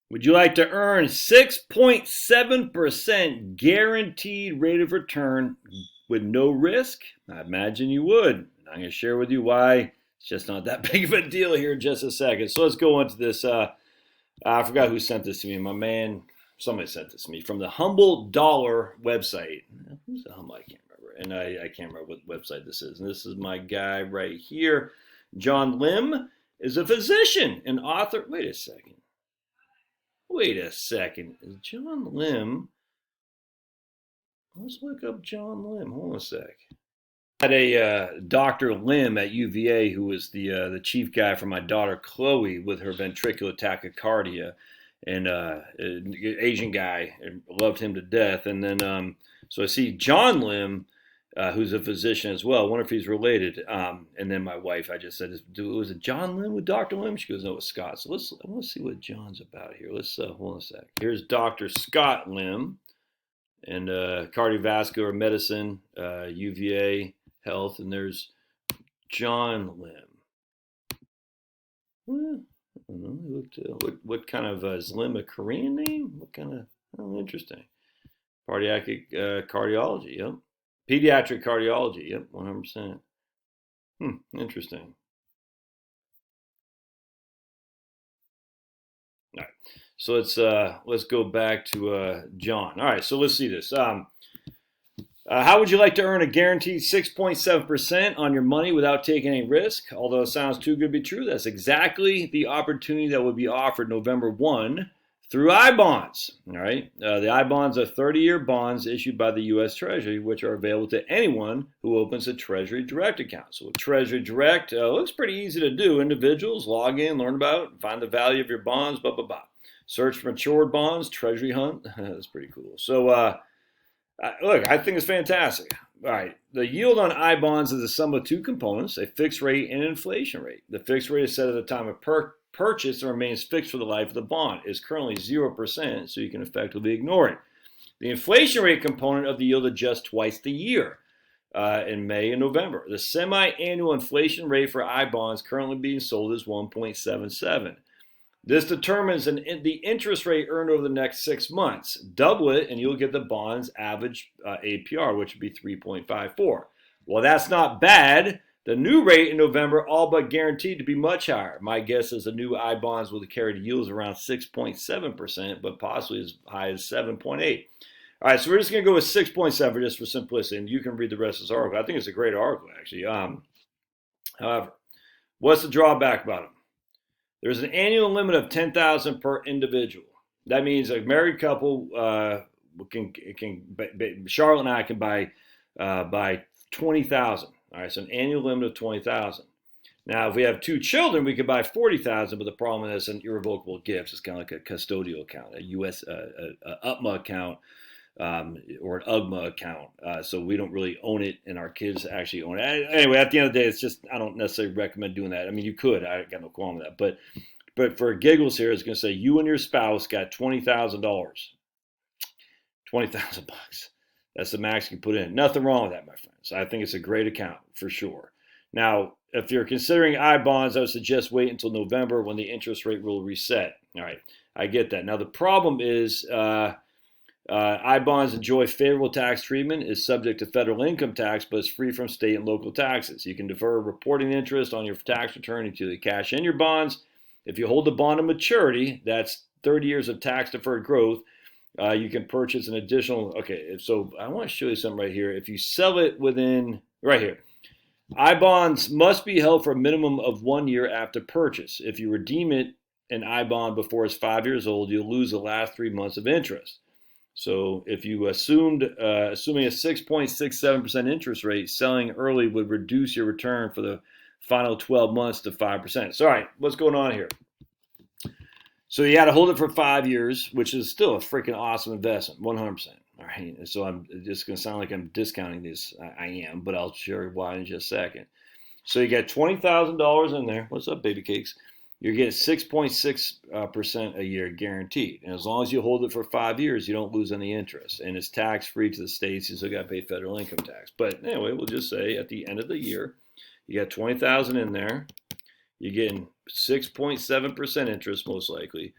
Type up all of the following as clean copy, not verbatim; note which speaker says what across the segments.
Speaker 1: Would you like to earn 6.7% guaranteed rate of return with no risk? I imagine you would. I'm going to share with you why it's just not that big of a deal here in just a second. So let's go into this. I forgot who sent this to me. My man, somebody sent this to me from the Humble Dollar website. Who's the Humble? I can't remember. And I can't remember what website this is. And this is my guy right here. John Lim is a physician and author. Wait a second. Is John Lim? Let's look up John Lim. Hold on a sec. I had a Dr. Lim at UVA who was the chief guy for my daughter Chloe with her ventricular tachycardia, and an Asian guy, and loved him to death. And then so I see John Lim, who's a physician as well. I wonder if he's related. And then my wife, I just said, was it John Lim with Dr. Lim? She goes, no, it's Scott. So I want to see what John's about here. Let's hold on a sec. Here's Dr. Scott Lim, and cardiovascular medicine, UVA Health, and there's John Lim. I don't know. What kind of is Lim a Korean name? What kind of? Oh, interesting. Cardiac cardiology. Yep. Pediatric cardiology. Yep. 100%. Interesting. All right. So let's go back to John. All right. So let's see this. How would you like to earn a guaranteed 6.7% on your money without taking any risk? Although it sounds too good to be true, that's exactly the opportunity that would be offered November 1 through I-bonds. All right, the I-bonds are 30-year bonds issued by the U.S. Treasury, which are available to anyone who opens a Treasury Direct account. So Treasury Direct looks pretty easy to do. Individuals log in, learn about it, find the value of your bonds, blah, blah, blah. Search for matured bonds, Treasury Hunt. That's pretty cool. So, look, I think it's fantastic. All right, the yield on I-bonds is the sum of two components, a fixed rate and an inflation rate. The fixed rate is set at the time of purchase and remains fixed for the life of the bond. It's currently 0%, so you can effectively ignore it. The inflation rate component of the yield adjusts twice a year, in May and November. The semi-annual inflation rate for I-bonds currently being sold is 1.77. This determines the interest rate earned over the next 6 months. Double it, and you'll get the bond's average APR, which would be 3.54. Well, that's not bad. The new rate in November, all but guaranteed to be much higher. My guess is the new I-bonds will carry yields around 6.7%, but possibly as high as 7.8. All right, so we're just going to go with 6.7 just for simplicity, and you can read the rest of this article. I think it's a great article, actually. However, what's the drawback about them? There's an annual limit of $10,000 per individual. That means a married couple Charlotte and I can buy $20,000. All right, so an annual limit of $20,000. Now, if we have two children, we could buy $40,000, but the problem is an irrevocable gift. It's kind of like a custodial account, a U.S. UPMA account, or an UGMA account. So we don't really own it, and our kids actually own it. Anyway, at the end of the day, it's just, I don't necessarily recommend doing that. I mean, you could. I got no qualm with that. But for giggles here, it's going to say you and your spouse got $20,000. $20,000 bucks. That's the max you can put in. Nothing wrong with that, my friends. I think it's a great account for sure. Now, if you're considering I-bonds, I would suggest wait until November when the interest rate will reset. All right, I get that. Now, the problem is I-bonds enjoy favorable tax treatment, is subject to federal income tax, but is free from state and local taxes. You can defer reporting interest on your tax return until you cash in your bonds. If you hold the bond to maturity, that's 30 years of tax-deferred growth, you can purchase an additional, okay, so I want to show you something right here. If you sell it within, right here, I-bonds must be held for a minimum of 1 year after purchase. If you redeem an I-bond before it's 5 years old, you'll lose the last 3 months of interest. So if you assuming a 6.67% interest rate, selling early would reduce your return for the final 12 months to 5%. So, all right, what's going on here? So you got to hold it for 5 years, which is still a freaking awesome investment, 100%. All right, so I'm just going to sound like I'm discounting this. I am, but I'll show you why in just a second. So you got $20,000 in there. What's up, baby cakes? You're getting 6.6% a year guaranteed. And as long as you hold it for 5 years, you don't lose any interest. And it's tax-free to the states. You still got to pay federal income tax. But anyway, we'll just say at the end of the year, you got $20,000 in there. You're getting 6.7% interest, most likely.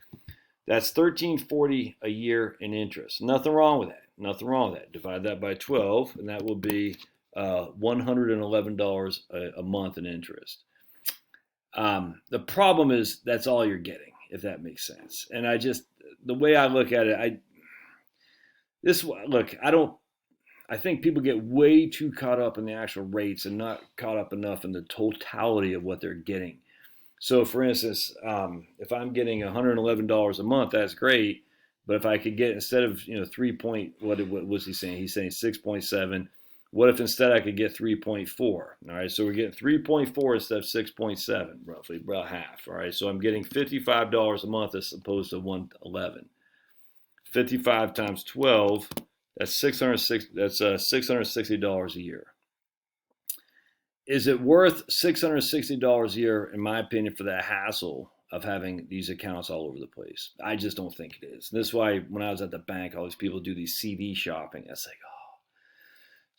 Speaker 1: That's $1,340 a year in interest. Nothing wrong with that. Nothing wrong with that. Divide that by 12, and that will be $111 a month in interest. The problem is that's all you're getting, if that makes sense. And the way I look at it, I think people get way too caught up in the actual rates and not caught up enough in the totality of what they're getting. So, for instance, if I'm getting $111 a month, that's great. But if I could get, instead of 3 point, what was he saying? He's saying 6.7. What if instead I could get 3.4? All right, so we're getting 3.4 instead of 6.7, roughly, about half. All right, so I'm getting $55 a month as opposed to 111. 55 times 12, that's $660 a year. Is it worth $660 a year, in my opinion, for the hassle of having these accounts all over the place? I just don't think it is. And this is why when I was at the bank, all these people do these CD shopping. It's like, oh.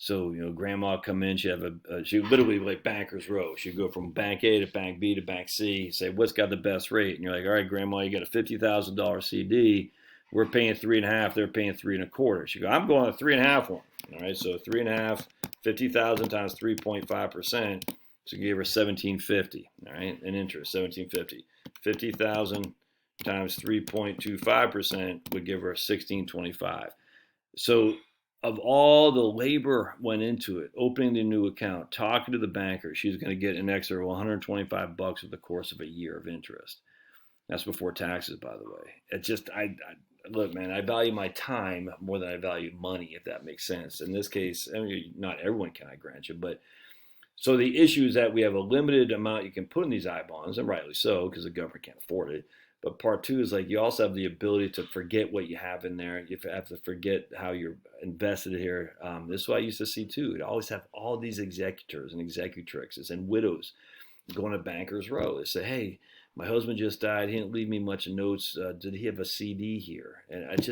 Speaker 1: So, grandma come in, she literally like Banker's Row. She'd go from bank A to bank B to bank C, say, what's got the best rate? And you're like, all right, grandma, you got a $50,000 CD. We're paying 3.5, they're paying 3.25. She go, I'm going to 3.5 one. All right, so 3.5, 50,000 times 3.5%. So you gave her $1,750. All right, in interest, $1,750. 50,000 times 3.25% would give her $1,625. So of all the labor went into it, opening the new account, talking to the banker, she's going to get an extra $125 over the course of a year of interest. That's before taxes, by the way. It's just, look, man, I value my time more than I value money, if that makes sense. In this case, I mean, not everyone can, I grant you, but so the issue is that we have a limited amount you can put in these I bonds, and rightly so, because the government can't afford it. But part two is like you also have the ability to forget what you have in there. You have to forget how you're invested here. This is what I used to see too. You always have all these executors and executrixes and widows going to Banker's Row. They say, hey, my husband just died. He didn't leave me much notes. Did he have a CD here? And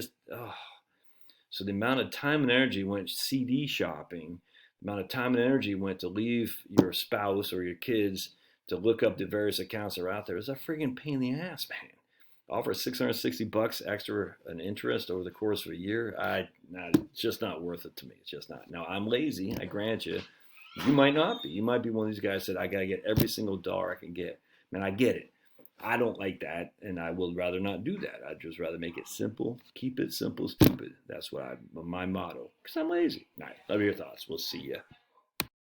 Speaker 1: so the amount of time and energy went CD shopping. The amount of time and energy went to leave your spouse or your kids to look up the various accounts that are out there. It's a friggin' pain in the ass, man. Offer $660 extra an interest over the course of a year. It's just not worth it to me. It's just not. Now, I'm lazy, I grant you. You might not be. You might be one of these guys that I got to get every single dollar I can get. Man, I get it. I don't like that, and I would rather not do that. I'd just rather make it simple. Keep it simple, stupid. That's my motto, because I'm lazy. All right, love your thoughts. We'll see ya.